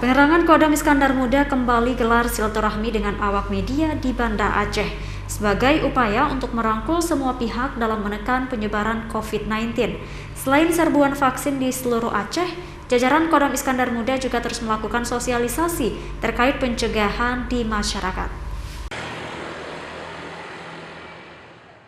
Penerangan Kodam Iskandar Muda kembali gelar silaturahmi dengan awak media di Banda Aceh sebagai upaya untuk merangkul semua pihak dalam menekan penyebaran COVID-19. Selain serbuan vaksin di seluruh Aceh, jajaran Kodam Iskandar Muda juga terus melakukan sosialisasi terkait pencegahan di masyarakat.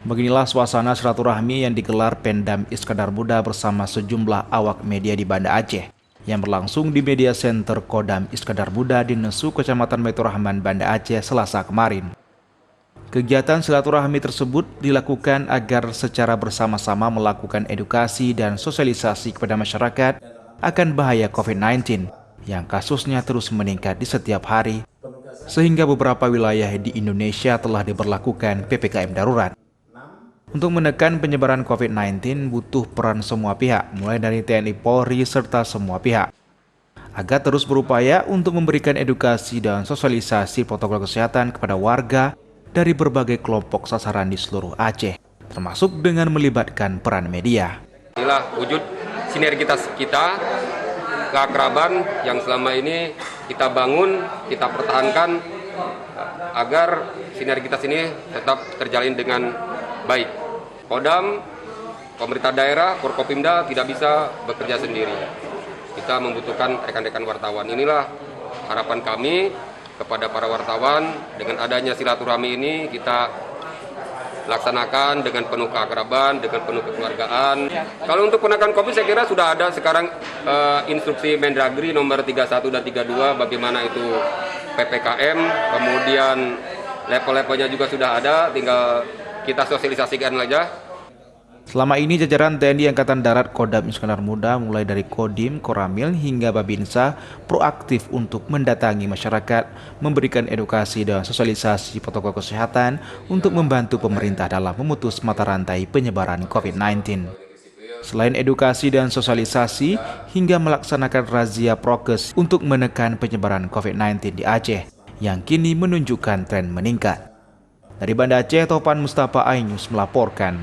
Beginilah suasana silaturahmi yang digelar Pemdam Iskandar Muda bersama sejumlah awak media di Banda Aceh yang berlangsung di Media Center Kodam Iskandar Muda di Nesu, Kecamatan Baitur Rahman, Banda Aceh, Selasa kemarin. Kegiatan silaturahmi tersebut dilakukan agar secara bersama-sama melakukan edukasi dan sosialisasi kepada masyarakat akan bahaya COVID-19 yang kasusnya terus meningkat di setiap hari, sehingga beberapa wilayah di Indonesia telah diberlakukan PPKM darurat. Untuk menekan penyebaran COVID-19 butuh peran semua pihak, mulai dari TNI Polri serta semua pihak, agar terus berupaya untuk memberikan edukasi dan sosialisasi protokol kesehatan kepada warga dari berbagai kelompok sasaran di seluruh Aceh, termasuk dengan melibatkan peran media. Inilah wujud sinergitas kita, keakraban yang selama ini kita bangun, kita pertahankan agar sinergitas ini tetap terjalin dengan baik. Kodam, pemerintah daerah, Forkopimda tidak bisa bekerja sendiri. Kita membutuhkan rekan-rekan wartawan. Inilah harapan kami kepada para wartawan. Dengan adanya silaturahmi ini kita laksanakan dengan penuh keakraban, dengan penuh kekeluargaan. Kalau untuk penekan COVID saya kira sudah ada sekarang instruksi Mendagri nomor 31 dan 32 bagaimana itu PPKM, kemudian level-levelnya juga sudah ada, tinggal kita sosialisasikan saja. Selama ini jajaran TNI Angkatan Darat Kodam Iskandar Muda mulai dari Kodim, Koramil hingga Babinsa proaktif untuk mendatangi masyarakat, memberikan edukasi dan sosialisasi protokol kesehatan untuk membantu pemerintah dalam memutus mata rantai penyebaran COVID-19. Selain edukasi dan sosialisasi, hingga melaksanakan razia prokes untuk menekan penyebaran COVID-19 di Aceh yang kini menunjukkan tren meningkat. Dari Banda Aceh, Topan Mustafa, iNews melaporkan.